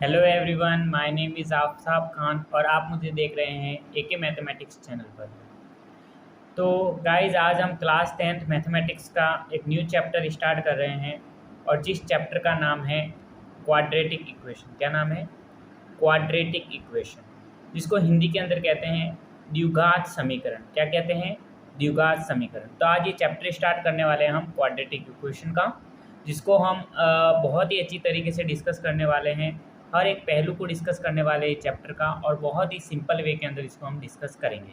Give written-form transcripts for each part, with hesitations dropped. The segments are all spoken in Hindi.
Hello everyone, my name is Aftab Khan और आप मुझे देख रहे हैं एके मैथमेटिक्स चैनल पर। तो गाइस, आज हम क्लास 10th मैथमेटिक्स का एक न्यू चैप्टर स्टार्ट कर रहे हैं और जिस चैप्टर का नाम है क्वाड्रेटिक इक्वेशन। क्या नाम है? क्वाड्रेटिक इक्वेशन, जिसको हिंदी के अंदर कहते हैं द्विघात समीकरण। क्या कहते हैं? द्विघात समीकरण। तो आज ये चैप्टर स्टार्ट करने वाले हैं हम क्वाड्रेटिक इक्वेशन का, जिसको हम बहुत ही अच्छी तरीके से डिस्कस करने वाले हैं। हर एक पहलू को डिस्कस करने वाले इस चैप्टर का और बहुत ही सिंपल वे के अंदर इसको हम डिस्कस करेंगे।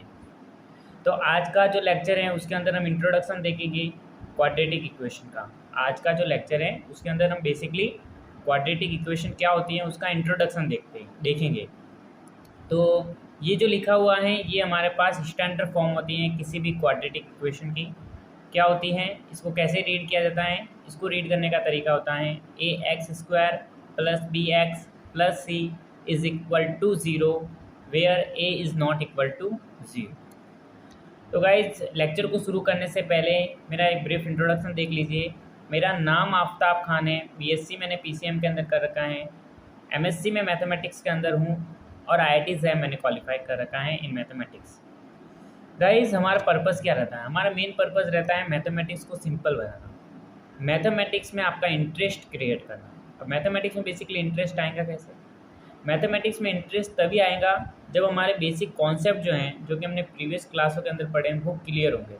तो आज का जो लेक्चर है उसके अंदर हम इंट्रोडक्शन देखेंगे क्वाड्रेटिक इक्वेशन का। आज का जो लेक्चर है उसके अंदर हम बेसिकली क्वाड्रेटिक इक्वेशन क्या होती है उसका इंट्रोडक्शन देखेंगे। तो ये जो लिखा हुआ है ये हमारे पास स्टैंडर्ड फॉर्म होती है किसी भी क्वाड्रेटिक इक्वेशन की। क्या होती हैं, इसको कैसे रीड किया जाता है? इसको रीड करने का तरीका होता है ax² plus bx plus C is equal to zero where a is not equal to zero. तो गाइज, लेक्चर को शुरू करने से पहले मेरा एक ब्रीफ इंट्रोडक्शन देख लीजिए। मेरा नाम आफ्ताब खान है, बीएससी मैंने पीसीएम के अंदर कर रखा है, एमएससी में मैथमेटिक्स के अंदर हूँ और आईआईटी से मैंने क्वालिफाई कर रखा है इन मैथमेटिक्स। गाइज, हमारा पर्पस क्या रहता है? हमारा मेन पर्पस रहता है मैथमेटिक्स को सिंपल बनाना, मैथमेटिक्स में आपका इंटरेस्ट क्रिएट करना। अब मैथमेटिक्स में बेसिकली इंटरेस्ट आएगा कैसे? मैथमेटिक्स में इंटरेस्ट तभी आएगा जब हमारे बेसिक कॉन्सेप्ट जो हैं, जो कि हमने प्रीवियस क्लासों के अंदर पढ़े हैं, वो क्लियर होंगे।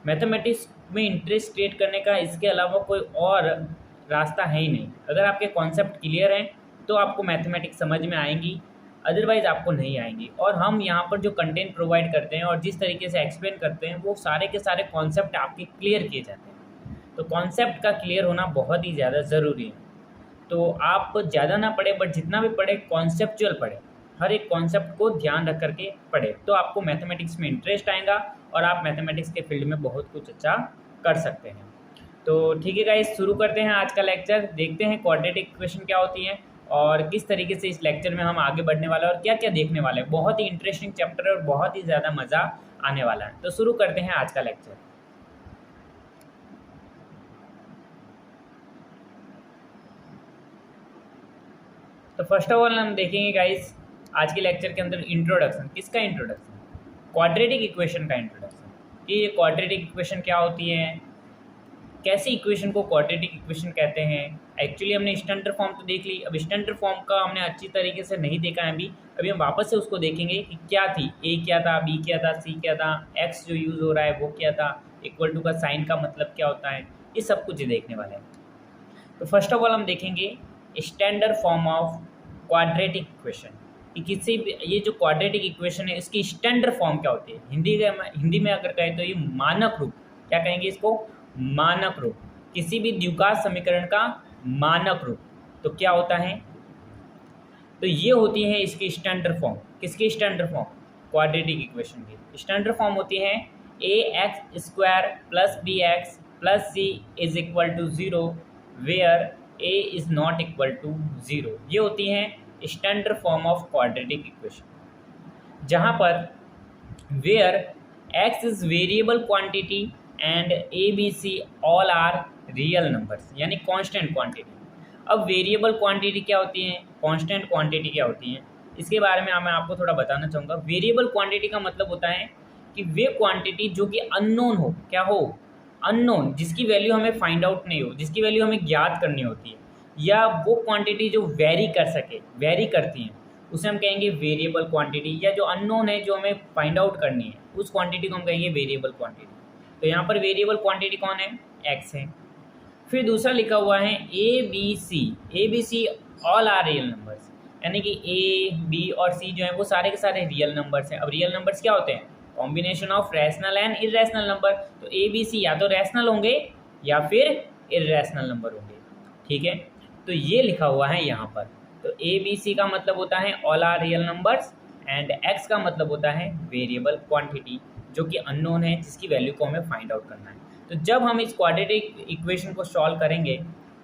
मैथमेटिक्स में इंटरेस्ट क्रिएट करने का इसके अलावा कोई और रास्ता है ही नहीं। अगर आपके कॉन्सेप्ट क्लियर हैं तो आपको मैथमेटिक्स समझ में आएंगी, अदरवाइज़ आपको नहीं आएंगी। और हम यहाँ पर जो कंटेंट प्रोवाइड करते हैं और जिस तरीके से एक्सप्लेन करते हैं वो सारे के सारे कॉन्सेप्ट आपके क्लियर किए जाते हैं। तो कॉन्सेप्ट का क्लियर होना बहुत ही ज़्यादा ज़रूरी है। तो आप ज़्यादा ना पढ़े, बट जितना भी पढ़े कॉन्सेप्चुअल पढ़े, हर एक कॉन्सेप्ट को ध्यान रख करके पढ़े, तो आपको मैथमेटिक्स में इंटरेस्ट आएगा और आप मैथमेटिक्स के फील्ड में बहुत कुछ अच्छा कर सकते हैं। तो ठीक है गाइस, शुरू करते हैं आज का लेक्चर। देखते हैं क्वाड्रेटिक इक्वेशन क्या होती है और किस तरीके से इस लेक्चर में हम आगे बढ़ने वाले हैं और क्या क्या देखने वाले हैं। बहुत ही इंटरेस्टिंग चैप्टर है और बहुत ही ज़्यादा मज़ा आने वाला है। तो शुरू करते हैं आज का लेक्चर। तो फर्स्ट ऑफ ऑल हम देखेंगे गाइस आज के लेक्चर के अंदर इंट्रोडक्शन। किसका इंट्रोडक्शन? क्वाड्रेटिक इक्वेशन का इंट्रोडक्शन, कि ये क्वाड्रेटिक इक्वेशन क्या होती है, कैसी इक्वेशन को क्वाड्रेटिक इक्वेशन कहते हैं। एक्चुअली हमने स्टैंडर्ड फॉर्म तो देख ली, अब स्टैंडर्ड फॉर्म का हमने अच्छी तरीके से नहीं देखा है अभी हम वापस से उसको देखेंगे कि क्या थी, ए क्या था, बी क्या था, सी क्या था, एक्स जो यूज़ हो रहा है वो क्या था, इक्वल टू का साइन का मतलब क्या होता है, ये सब कुछ देखने वाले हैं। तो फर्स्ट ऑफ ऑल हम देखेंगे standard form of quadratic equation, कि किसी भी ये जो क्वाड्रेटिक इक्वेशन है इसकी स्टैंडर्ड फॉर्म क्या होती है। हिंदी में अगर कहें तो ये मानक रूप, क्या कहेंगे इसको? मानक रूप, किसी भी द्विघात समीकरण का मानक रूप। तो क्या होता है? तो ये होती है इसकी स्टैंडर्ड फॉर्म। किसकी स्टैंडर्ड फॉर्म? क्वाड्रेटिक इक्वेशन की स्टैंडर्ड फॉर्म होती है ax² plus bx plus C is equal to zero where a is not equal to zero. ये होती हैं standard form of quadratic equation, जहाँ पर where x is variable quantity and a b c all are real numbers, यानी कांस्टेंट क्वांटिटी। अब वेरिएबल क्वांटिटी क्या होती है, कांस्टेंट क्वांटिटी क्या होती है, इसके बारे में मैं आपको थोड़ा बताना चाहूँगा। वेरिएबल क्वांटिटी का मतलब होता है कि वे क्वांटिटी जो कि अननोन हो, क्या हो? अननोन, जिसकी वैल्यू हमें फाइंड आउट नहीं हो, जिसकी वैल्यू हमें ज्ञात करनी होती है, या वो क्वांटिटी जो वेरी कर सके, वेरी करती हैं, उसे हम कहेंगे वेरिएबल क्वांटिटी। या जो अननोन है, जो हमें फाइंड आउट करनी है, उस क्वांटिटी को हम कहेंगे वेरिएबल क्वांटिटी। तो यहाँ पर वेरिएबल क्वांटिटी कौन है? एक्स है। फिर दूसरा लिखा हुआ है a b c all are real numbers, यानी कि ए बी और सी जो है वो सारे के सारे रियल नंबर्स हैं। अब रियल नंबर्स क्या होते हैं? Combination of rational and irrational number. तो ए बी सी या तो रैशनल होंगे या फिर इरेशनल नंबर होंगे, ठीक है। तो ये लिखा हुआ है यहाँ पर। तो ए बी सी का मतलब होता है all are real numbers and x का मतलब होता है वेरिएबल क्वांटिटी, जो कि अननोन है, जिसकी वैल्यू को हमें फाइंड आउट करना है। तो जब हम इस क्वाड्रेटिक इक्वेशन को सॉल्व करेंगे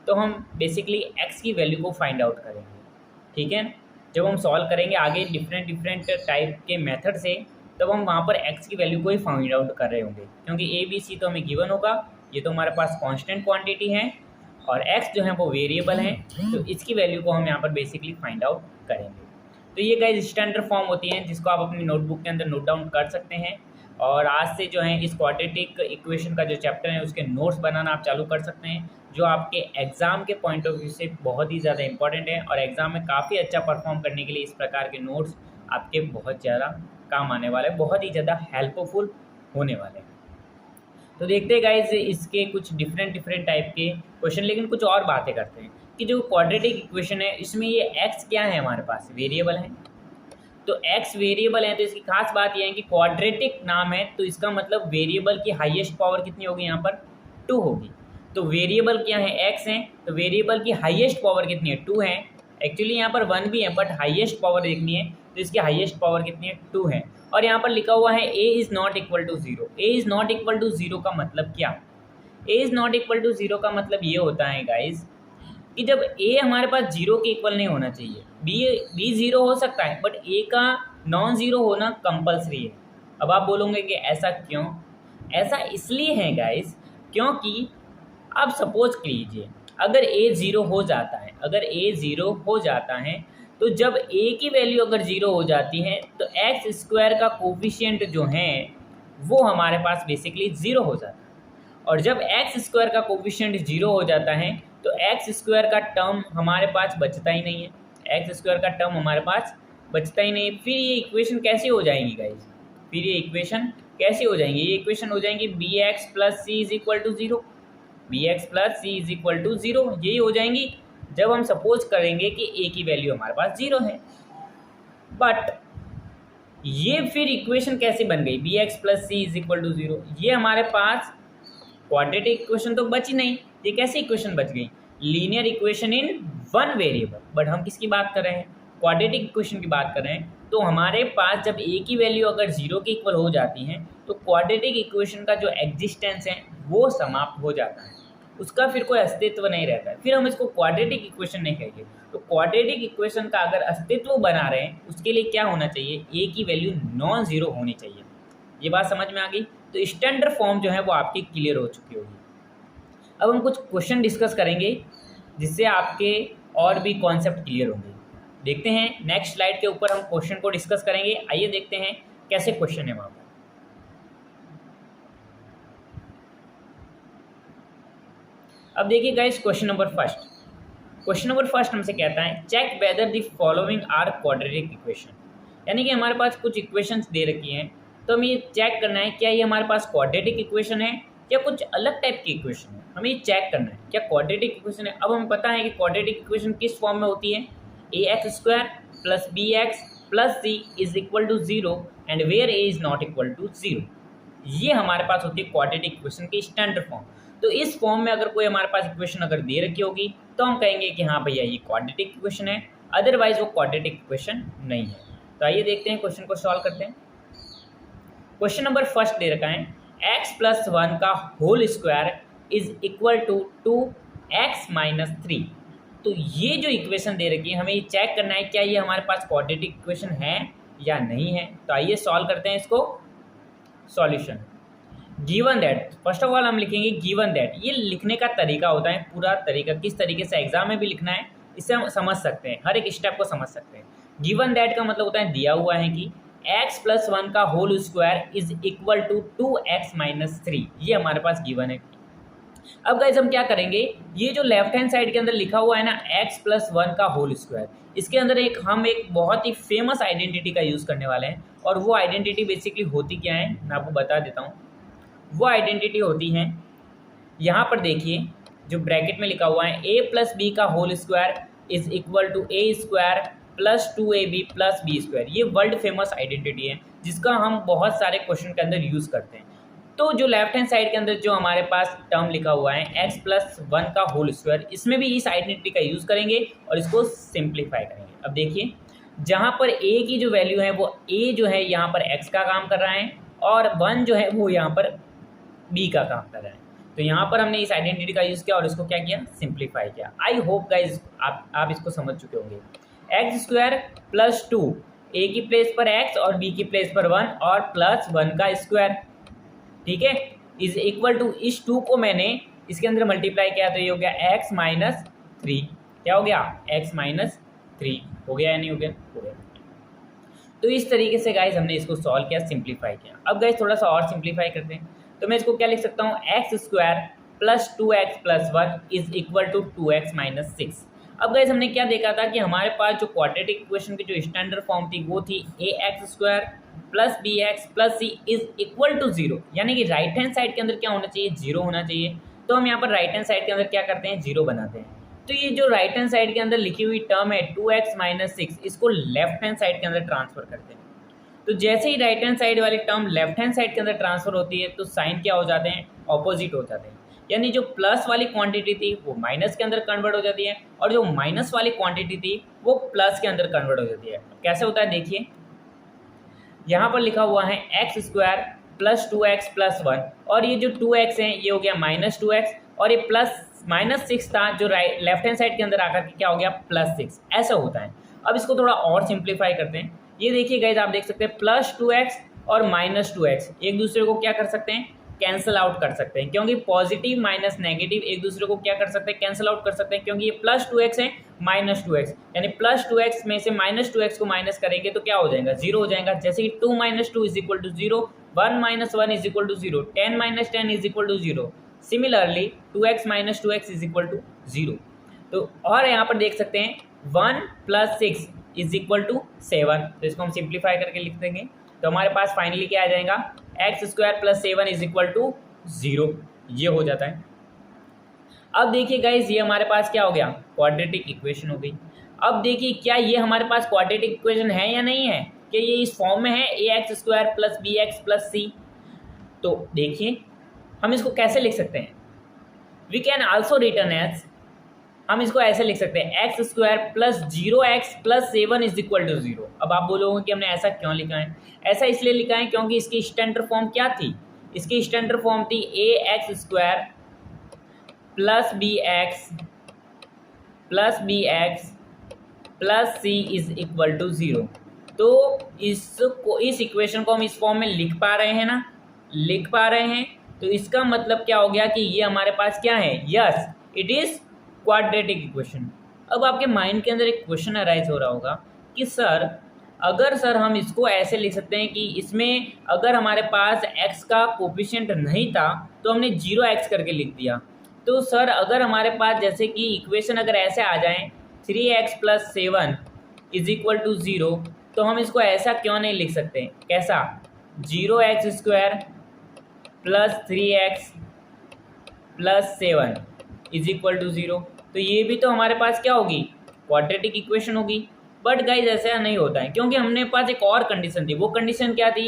तो हम बेसिकली एक्स की वैल्यू को फाइंड आउट करेंगे, ठीक है। जब हम सॉल्व करेंगे आगे डिफरेंट टाइप के मेथड से, तब हम वहाँ पर एक्स की वैल्यू को ही फाइंड आउट कर रहे होंगे, क्योंकि ए बी सी तो हमें गिवन होगा, ये तो हमारे पास कांस्टेंट क्वांटिटी है। और x जो है वो वेरिएबल है, तो इसकी वैल्यू को हम यहाँ पर बेसिकली फाइंड आउट करेंगे। तो ये गाइस स्टैंडर्ड फॉर्म होती हैं जिसको आप अपनी नोटबुक के अंदर नोट डाउन कर सकते हैं। और आज से जो है इस क्वाड्रेटिक इक्वेशन का जो चैप्टर है उसके नोट्स बनाना आप चालू कर सकते हैं, जो आपके एग्ज़ाम के पॉइंट ऑफ व्यू से बहुत ही ज़्यादा इंपॉर्टेंट है और एग्ज़ाम में काफ़ी अच्छा परफॉर्म करने के लिए इस प्रकार के नोट्स आपके बहुत ज़्यादा काम आने वाले हैं, बहुत ही ज़्यादा हेल्पफुल होने वाले हैं। तो देखते हैं गाइज इसके कुछ डिफरेंट टाइप के क्वेश्चन, लेकिन कुछ और बातें करते हैं कि जो क्वाड्रेटिक इक्वेशन है इसमें ये x क्या है, हमारे पास वेरिएबल है। तो x वेरिएबल है तो इसकी खास बात यह है कि क्वाड्रेटिक नाम है तो इसका मतलब वेरिएबल की हाईएस्ट पावर कितनी होगी, यहाँ पर 2 होगी। तो वेरिएबल क्या है, x है, तो वेरिएबल की हाईएस्ट पावर कितनी है, 2 है। एक्चुअली यहाँ पर 1 भी है बट हाईएस्ट पावर देखनी है तो इसकी हाईएस्ट पावर कितनी है, 2 है। और यहाँ पर लिखा हुआ है a is not equal to 0। a is not equal to 0 का मतलब क्या, a is not equal to 0 का मतलब ये होता है गाइज कि जब a हमारे पास 0 के इक्वल नहीं होना चाहिए, b 0 हो सकता है बट a का नॉन ज़ीरो होना कंपलसरी है। अब आप बोलोगे कि ऐसा क्यों, ऐसा इसलिए है गाइज क्योंकि अब सपोज कीजिए अगर a 0 हो जाता है, अगर a 0 हो जाता है तो जब a की वैल्यू अगर 0 हो जाती है तो एक्स स्क्वायर का कोफिशिएंट जो है वो हमारे पास बेसिकली 0 हो जाता है। और जब एक्स स्क्वायर का कोफिशिएंट 0 हो जाता है तो एक्स स्क्वायर का टर्म हमारे पास बचता ही नहीं है, एक्स स्क्वायर का टर्म हमारे पास बचता ही नहीं है। फिर ये इक्वेशन कैसी हो जाएंगी गाइज, फिर ये इक्वेशन कैसी हो जाएंगी, ये इक्वेशन हो जाएंगी b x plus C is equal to 0, b x plus C is equal to 0, यही हो जाएंगी जब हम सपोज करेंगे कि a की वैल्यू हमारे पास 0 है। बट ये फिर इक्वेशन कैसे बन गई, b x plus C is equal to 0, ये हमारे पास क्वाड्रेटिक इक्वेशन तो बची नहीं, ये कैसी इक्वेशन बच गई, linear equation in one variable. But हम किसकी बात कर रहे हैं, क्वाड्रेटिक इक्वेशन की बात कर रहे हैं। तो हमारे पास जब a की वैल्यू अगर 0 के इक्वल हो जाती है तो क्वाड्रेटिक इक्वेशन का जो एग्जिस्टेंस है वो समाप्त हो जाता है, उसका फिर कोई अस्तित्व नहीं रहता है, फिर हम इसको क्वाड्रेटिक इक्वेशन नहीं कहेंगे। तो क्वाड्रेटिक इक्वेशन का अगर अस्तित्व बना रहे हैं उसके लिए क्या होना चाहिए, a की वैल्यू नॉन ज़ीरो होनी चाहिए। ये बात समझ में आ गई, तो स्टैंडर्ड फॉर्म जो है वो आपकी क्लियर हो चुकी होगी। अब हम कुछ क्वेश्चन डिस्कस करेंगे जिससे आपके और भी कॉन्सेप्ट क्लियर होंगे। देखते हैं नेक्स्ट स्लाइड के ऊपर हम क्वेश्चन को डिस्कस करेंगे। आइए देखते हैं कैसे क्वेश्चन है वहाँ पर। अब देखिए गाइस क्वेश्चन नंबर फर्स्ट हमसे कहता है check whether the following are quadratic equation, यानी कि हमारे पास कुछ इक्वेशंस दे रखी हैं तो हमें ये चेक करना है क्या ये हमारे पास क्वाड्रेटिक इक्वेशन है या कुछ अलग टाइप की इक्वेशन है, हमें ये चेक करना है क्या क्वाड्रेटिक इक्वेशन है। अब हमें पता है कि क्वाड्रेटिक इक्वेशन किस फॉर्म में होती है, A X square plus B x plus C is equal to 0 and where A is not equal to 0, ये हमारे पास होती है क्वाड्रेटिक इक्वेशन की स्टैंडर्ड फॉर्म। तो इस फॉर्म में अगर कोई हमारे पास इक्वेशन अगर दे रखी होगी तो हम कहेंगे कि हाँ भैया ये क्वाड्रेटिक इक्वेशन है, अदरवाइज वो क्वाड्रेटिक इक्वेशन नहीं है। तो आइए देखते हैं क्वेश्चन को सॉल्व करते हैं। क्वेश्चन नंबर फर्स्ट दे रखा है x प्लस 1 का whole square is equal to 2x minus 3। तो ये जो इक्वेशन दे रखी है हमें ये चेक करना है क्या ये हमारे पास क्वाड्रेटिक इक्वेशन है या नहीं है। तो आइए सॉल्व करते हैं इसको। Solution given that, first of all हम लिखेंगे गिवन दैट, ये लिखने का तरीका होता है, पूरा तरीका किस तरीके से एग्जाम में भी लिखना है इससे हम समझ सकते हैं, हर एक स्टेप को समझ सकते हैं। गिवन दैट का मतलब होता है दिया हुआ है कि x प्लस 1 का whole square is equal to 2x minus 3, ये हमारे पास गिवन है। अब गाइज हम क्या करेंगे, ये जो लेफ्ट हैंड साइड के अंदर लिखा हुआ है ना x प्लस 1 का होल स्क्वायर, इसके अंदर हम एक बहुत ही फेमस आइडेंटिटी का यूज़ करने वाले हैं। और वो आइडेंटिटी बेसिकली होती क्या है मैं आपको बता देता हूँ। वो आइडेंटिटी होती है, यहाँ पर देखिए जो ब्रैकेट में लिखा हुआ है a प्लस बी का whole square is equal to a square plus 2ab plus b square, ये वर्ल्ड फेमस आइडेंटिटी है जिसका हम बहुत सारे क्वेश्चन के अंदर यूज़ करते हैं। तो जो लेफ्ट हैंड साइड के अंदर जो हमारे पास टर्म लिखा हुआ है x प्लस 1 का होल स्क्वायर, इसमें भी इस आइडेंटिटी का यूज़ करेंगे और इसको सिंप्लीफाई करेंगे। अब देखिए जहाँ पर a की जो वैल्यू है वो a जो है यहाँ पर x का काम कर रहा है और 1 जो है वो यहाँ पर b का काम कर रहा है। तो यहाँ पर हमने इस आइडेंटिटी का यूज़ किया और इसको क्या किया, सिंप्लीफाई किया। आई होप गाइज आप इसको समझ चुके होंगे। एक्स स्क्वायर प्लस 2, ए की प्लेस पर x और b की प्लेस पर 1 और प्लस 1 का स्क्वायर, ठीक है, इज इक्वल टू इस 2 को मैंने इसके अंदर मल्टीप्लाई किया तो ये हो गया x-3। क्या हो गया? x-3 हो गया या नहीं हो गया? हो गया। तो इस तरीके से गाइज हमने इसको सॉल्व किया, सिंप्लीफाई किया। अब गाइज थोड़ा सा और सिंप्लीफाई करते हैं, तो मैं इसको क्या लिख सकता हूँ, x² + 2x + 1 = 2x - 6। अब गाइज हमने क्या देखा था कि हमारे पास जो क्वाड्रेटिक इक्वेशन की जो स्टैंडर्ड फॉर्म थी वो थी ax² + bx + c = 0, यानी कि राइट हैंड साइड के अंदर क्या होना चाहिए? 0 होना चाहिए। तो हम यहाँ पर राइट हैंड साइड के अंदर क्या करते हैं? 0 बनाते हैं। तो ये जो राइट हैंड साइड के अंदर लिखी हुई टर्म है 2x - 6, इसको लेफ्ट हैंड साइड के अंदर ट्रांसफर करते हैं। तो जैसे ही राइट हैंड साइड वाली टर्म लेफ्ट हैंड साइड के अंदर ट्रांसफर होती है तो साइन क्या हो जाते हैं? ऑपोजिट हो जाते हैं, यानी जो प्लस वाली क्वांटिटी थी वो माइनस के अंदर कन्वर्ट हो जाती है और जो माइनस वाली क्वांटिटी थी वो प्लस के अंदर कन्वर्ट हो जाती है। कैसे होता है देखिए, यहाँ पर लिखा हुआ है x² + 2x + 1, और ये जो 2x है ये हो गया -2x, और ये -6 था जो लेफ्ट हैंड साइड के अंदर आकर के क्या हो गया? +6। ऐसा होता है। अब इसको थोड़ा और सिंप्लीफाई करते हैं। ये देखिए गाइज, आप देख सकते हैं +2x और -2x एक दूसरे को क्या कर सकते हैं? कैंसिल आउट कर सकते हैं, क्योंकि पॉजिटिव माइनस नेगेटिव एक दूसरे को क्या कर सकते हैं? कैंसिल आउट कर सकते हैं, क्योंकि ये +2x है -2x, यानी +2x में से -2x को माइनस करेंगे तो क्या हो जाएगा? 0 हो जाएगा। जैसे कि 2 - 2 = 0, 1 - 1 = 0, 10 - 10 = 0। Similarly 2x - 2x = 0। तो और यहाँ पर देख सकते हैं 1 + 6 = 7। तो इसको हम सिंप्लीफाई करके लिख देंगे तो हमारे पास फाइनली क्या आ जाएगा? x² + 7 = 0। ये हो जाता है। अब देखिए गाइज, ये हमारे पास क्या हो गया? क्वाड्रेटिक इक्वेशन हो गई। अब देखिए क्या ये हमारे पास क्वाड्रेटिक इक्वेशन है या नहीं है? क्या ये इस फॉर्म में है ax² + bx + c? तो देखिए हम इसको कैसे लिख सकते हैं? We can also written as, हम इसको ऐसे लिख सकते हैं x² + 0x + 7 = 0। अब आप बोलोगे कि हमने ऐसा क्यों लिखा है? ऐसा इसलिए लिखा है क्योंकि इसकी स्टैंडर्ड फॉर्म क्या थी? इसकी स्टैंडर्ड फॉर्म थी ax² + bx + c = 0। तो इस इक्वेशन को हम इस फॉर्म में लिख पा रहे हैं ना? लिख पा रहे हैं। तो इसका मतलब क्या हो गया कि ये हमारे पास क्या है? Yes, it is quadratic equation. अब आपके माइंड के अंदर एक क्वेश्चन अराइज हो रहा होगा कि सर अगर सर हम इसको ऐसे लिख सकते हैं कि इसमें अगर हमारे पास x का कोफिशिएंट नहीं था तो हमने 0x करके लिख दिया। तो सर अगर हमारे पास जैसे कि इक्वेशन अगर ऐसे आ जाए 3x + 7 = 0, तो हम इसको ऐसा क्यों नहीं लिख सकते? कैसा? 0x² + 3x + 7 = 0। तो ये भी तो हमारे पास क्या होगी? क्वाड्रेटिक इक्वेशन होगी। बट गाइज ऐसा नहीं होता है, क्योंकि हमने पास एक और कंडीशन थी। वो कंडीशन क्या थी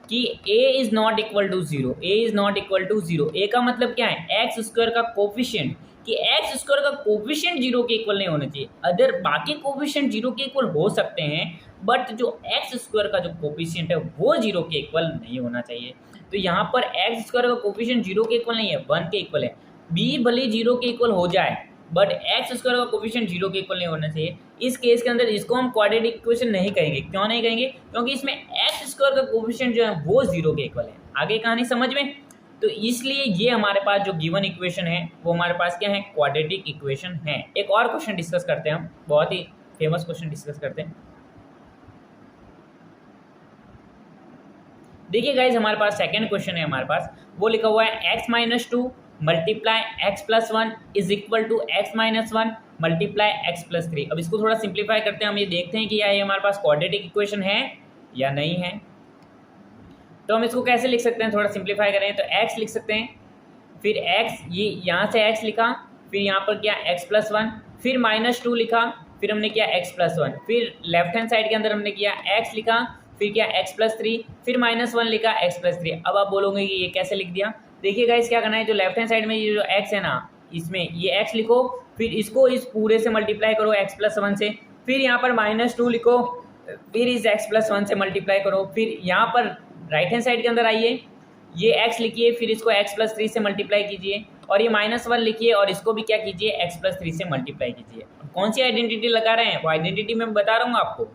कि a is not equal to 0। a is not equal to 0। a का मतलब क्या है? x² का कोफिशिएंट, कि x² का कोफिशिएंट 0 के इक्वल नहीं होना चाहिए। अदर बाकी कोफिशिएंट 0 के इक्वल हो सकते हैं, बट जो x² का जो कोफिशिएंट है वो 0 के इक्वल नहीं होना चाहिए। तो यहाँ पर x² का कोफिशिएंट 0 के इक्वल नहीं है, 1 के इक्वल है। b भले 0 के इक्वल हो जाए, बट x² का कोफिशिएंट 0 के इक्वल नहीं होना चाहिए। इस केस के अंदर इसको हम क्वाड्रेटिक इक्वेशन नहीं कहेंगे। क्यों नहीं कहेंगे? क्योंकि इसमें x² का कोफिशिएंट जो है वो 0 के इक्वल है। आगे कहानी समझ में? तो इसलिए ये हमारे पास जो गिवन इक्वेशन है वो हमारे पास क्या है? क्वाड्रेटिक इक्वेशन है। एक और क्वेश्चन डिस्कस करते हैं हम, बहुत ही फेमस क्वेश्चन डिस्कस करते हैं। देखिए गाइज, हमारे पास सेकंड क्वेश्चन है, हमारे पास वो लिखा हुआ है x - 2 × x + 1 = x - 1 × x + 3। अब इसको थोड़ा सिंप्लीफाई करते हैं। हम ये देखते हैं कि ये हमारे पास क्वाड्रेटिक इक्वेशन है या नहीं है। तो हम इसको कैसे लिख सकते हैं? थोड़ा सिंप्लीफाई करें तो x लिख सकते हैं, फिर x, ये यहाँ से x लिखा, फिर यहाँ पर क्या x + 1, फिर -2 लिखा, फिर हमने किया x + 1, फिर लेफ्ट हैंड साइड के अंदर हमने किया x लिखा, फिर क्या x + 3, फिर -1 लिखा, x + 3। अब आप बोलोगे कि ये कैसे लिख दिया? देखिए गाइस, क्या करना है, जो लेफ्ट हैंड साइड में ये जो x है ना, इसमें ये x लिखो, फिर इसको इस पूरे से मल्टीप्लाई करो x + 1 से, फिर यहाँ पर -2 लिखो, फिर इस x + 1 से मल्टीप्लाई करो, फिर यहाँ पर राइट हैंड साइड के अंदर आइए, ये x लिखिए, फिर इसको x + 3 से मल्टीप्लाई कीजिए, और ये -1 लिखिए और इसको भी क्या कीजिए? x + 3 से मल्टीप्लाई कीजिए। कौन सी आइडेंटिटी लगा रहे हैं? वो आइडेंटिटी मैं बता रहा हूँ आपको।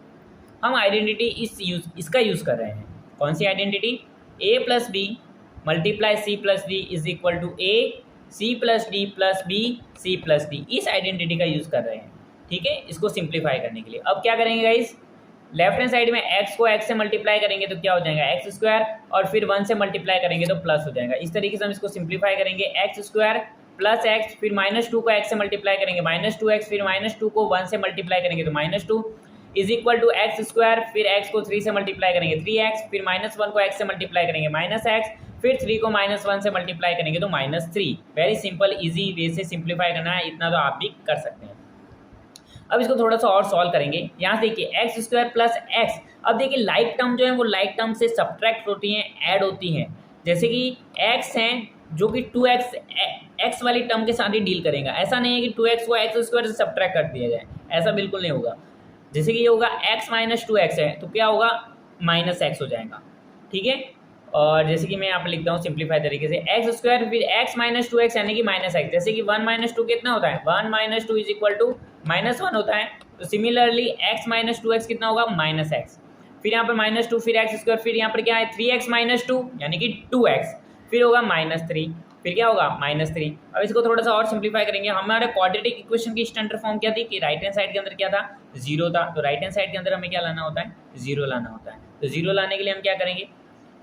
हम आइडेंटिटी इसका यूज़ कर रहे हैं। कौन सी identity? a + b × c + d = a, C plus D plus B C plus D, इस आइडेंटिटी का यूज़ कर रहे हैं। ठीक है, इसको सिंप्लीफाई करने के लिए अब क्या करेंगे गाइस, लेफ्ट हैंड साइड में x को x से मल्टीप्लाई करेंगे तो क्या हो जाएगा एक्स स्क्वायर, और फिर 1 से मल्टीप्लाई करेंगे तो प्लस हो जाएगा। इस तरीके से हम इसको सिंप्लीफाई करेंगे, एक्स स्क्वायर प्लस एक्स, फिर -2 को x से मल्टीप्लाई करेंगे -2x, फिर -2 को 1 से मल्टीप्लाई करेंगे तो -2 is equal to x square, फिर x को 3 से मल्टीप्लाई करेंगे 3x, फिर -1 को x से मल्टीप्लाई करेंगे -x, फिर 3 को -1 से मल्टीप्लाई करेंगे तो -3। वेरी सिंपल इजी वे से सिंप्लीफाई करना है, इतना तो आप भी कर सकते हैं। अब इसको थोड़ा सा और सॉल्व करेंगे। यहाँ से देखिए एक्स स्क्वायर प्लस एक्स, अब देखिए लाइक टर्म जो है वो लाइक टर्म से सब्ट्रैक्ट होती हैं, ऐड होती हैं। जैसे कि एक्स हैं जो कि 2x एक्स वाली टर्म के साथ ही डील करेगा, ऐसा नहीं है कि 2x को एक्स स्क्वायर से सब्ट्रैक्ट कर दिया जाए, ऐसा बिल्कुल नहीं होगा। जैसे कि ये होगा x माइनस 2x है तो क्या होगा -x हो जाएगा। ठीक है, और जैसे कि मैं यहाँ पर लिखता हूँ सिंप्लीफाई तरीके से, एक्स स्क्वायर फिर x माइनस 2x यानी कि -x, जैसे कि 1 माइनस 2 कितना होता है 1 माइनस 2 इज इक्वल टू -1 होता है, तो सिमिलरली x माइनस 2x कितना होगा -x, फिर यहाँ पर -2 फिर एक्स स्क्वायर, फिर यहाँ पर क्या है 3x माइनस 2 यानी कि 2x, फिर होगा -3, फिर क्या होगा -3। अब इसको थोड़ा सा और सिंप्लीफाई करेंगे। हमारे क्वाड्रेटिक इक्वेशन की स्टैंडर्ड फॉर्म क्या थी कि राइट हैंड साइड के अंदर क्या था 0 था, तो राइट हैंड साइड के अंदर हमें क्या लाना होता है 0 लाना होता है। तो 0 लाने के लिए हम क्या करेंगे,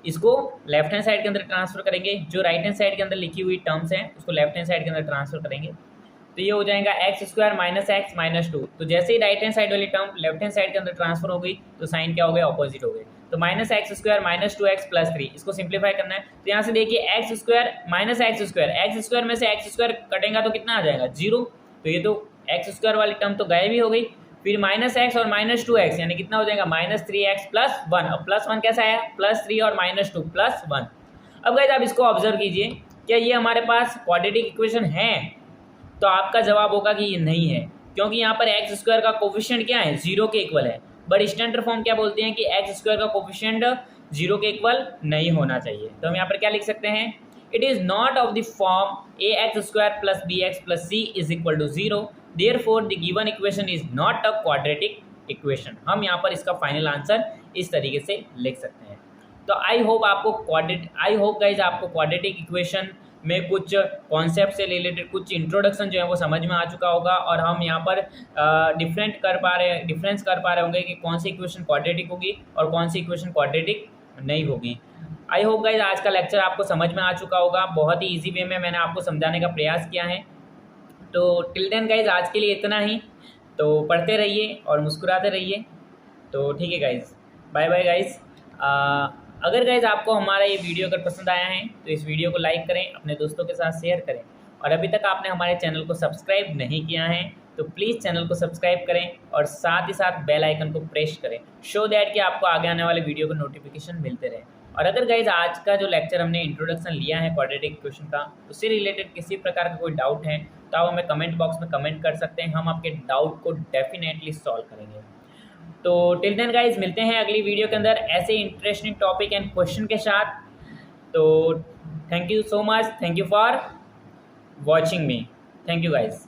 इसको लेफ्ट हैंड साइड के अंदर ट्रांसफर करेंगे, जो राइट हैंड साइड के अंदर लिखी हुई टर्म्स हैं उसको लेफ्ट हैंड साइड के अंदर ट्रांसफर करेंगे, तो ये हो जाएगा x square minus x minus 2। तो जैसे ही राइट हैंड साइड वाली टर्म लेफ्ट हैंड साइड के अंदर ट्रांसफर हो गई तो साइन क्या हो गया ऑपोजिट हो गए, तो minus x square minus 2x plus 3, इसको सिंप्लीफाई करना है। तो यहाँ से देखिए x square minus x square में से एक्स स्क्वायर कटेगा तो कितना आ जाएगा 0, तो ये तो एक्स स्क्वायर वाली टर्म तो गायब ही हो गई, फिर -x और -2x यानी कितना हो जाएगा -3x प्लस 1, अब प्लस 1 कैसा आया +3 और -2 प्लस 1। अब गाइस आप इसको ऑब्जर्व कीजिए, क्या ये हमारे पास क्वाड्रेटिक इक्वेशन है, तो आपका जवाब होगा कि ये नहीं है, क्योंकि यहाँ पर एक्स स्क्वायर का कोफिशिएंट क्या है 0 के इक्वल है, बट स्टैंडर्ड फॉर्म क्या बोलते हैं कि एक्स स्क्वायर का कोफिशिएंट 0 के इक्वल नहीं होना चाहिए। तो हम यहाँ पर क्या लिख सकते हैं, it is not of the form ax square plus bx plus c is equal to 0, therefore the given equation is not a quadratic equation. हम यहाँ पर इसका फाइनल आंसर इस तरीके से लिख सकते हैं। तो आई होप गाइज आपको क्वाड्रेटिक इक्वेशन में कुछ कॉन्सेप्ट से रिलेटेड कुछ इंट्रोडक्शन जो है वो समझ में आ चुका होगा, और हम यहाँ पर डिफरेंस कर पा रहे होंगे कि कौन सी इक्वेशन क्वाड्रेटिक होगी और कौन सी इक्वेशन क्वाड्रेटिक नहीं होगी। आई होप गाइज आज का लेक्चर आपको समझ में आ चुका होगा, बहुत ही ईजी वे में मैंने आपको समझाने का प्रयास किया है। तो टिल देन गाइज आज के लिए इतना ही, तो पढ़ते रहिए और मुस्कुराते रहिए। तो ठीक है गाइज, बाय बाय गाइज। अगर गाइज आपको हमारा ये वीडियो अगर पसंद आया है तो इस वीडियो को लाइक करें, अपने दोस्तों के साथ शेयर करें, और अभी तक आपने हमारे चैनल को सब्सक्राइब नहीं किया है तो प्लीज़ चैनल को सब्सक्राइब करें और साथ ही साथ बेल आइकन को प्रेस करें, शो दैट कि आपको आगे आने वाले वीडियो को नोटिफिकेशन मिलते रहे। और अगर गाइज आज का जो लेक्चर हमने इंट्रोडक्शन लिया है क्वाड्रेटिक इक्वेशन का, उससे रिलेटेड किसी प्रकार का कोई डाउट है तो आप हमें कमेंट बॉक्स में कमेंट कर सकते हैं, हम आपके डाउट को डेफिनेटली सॉल्व करेंगे। तो टिल देन गाइज मिलते हैं अगली वीडियो के अंदर ऐसे इंटरेस्टिंग टॉपिक एंड क्वेश्चन के साथ। तो thank you so much, thank you for watching me, thank you guys.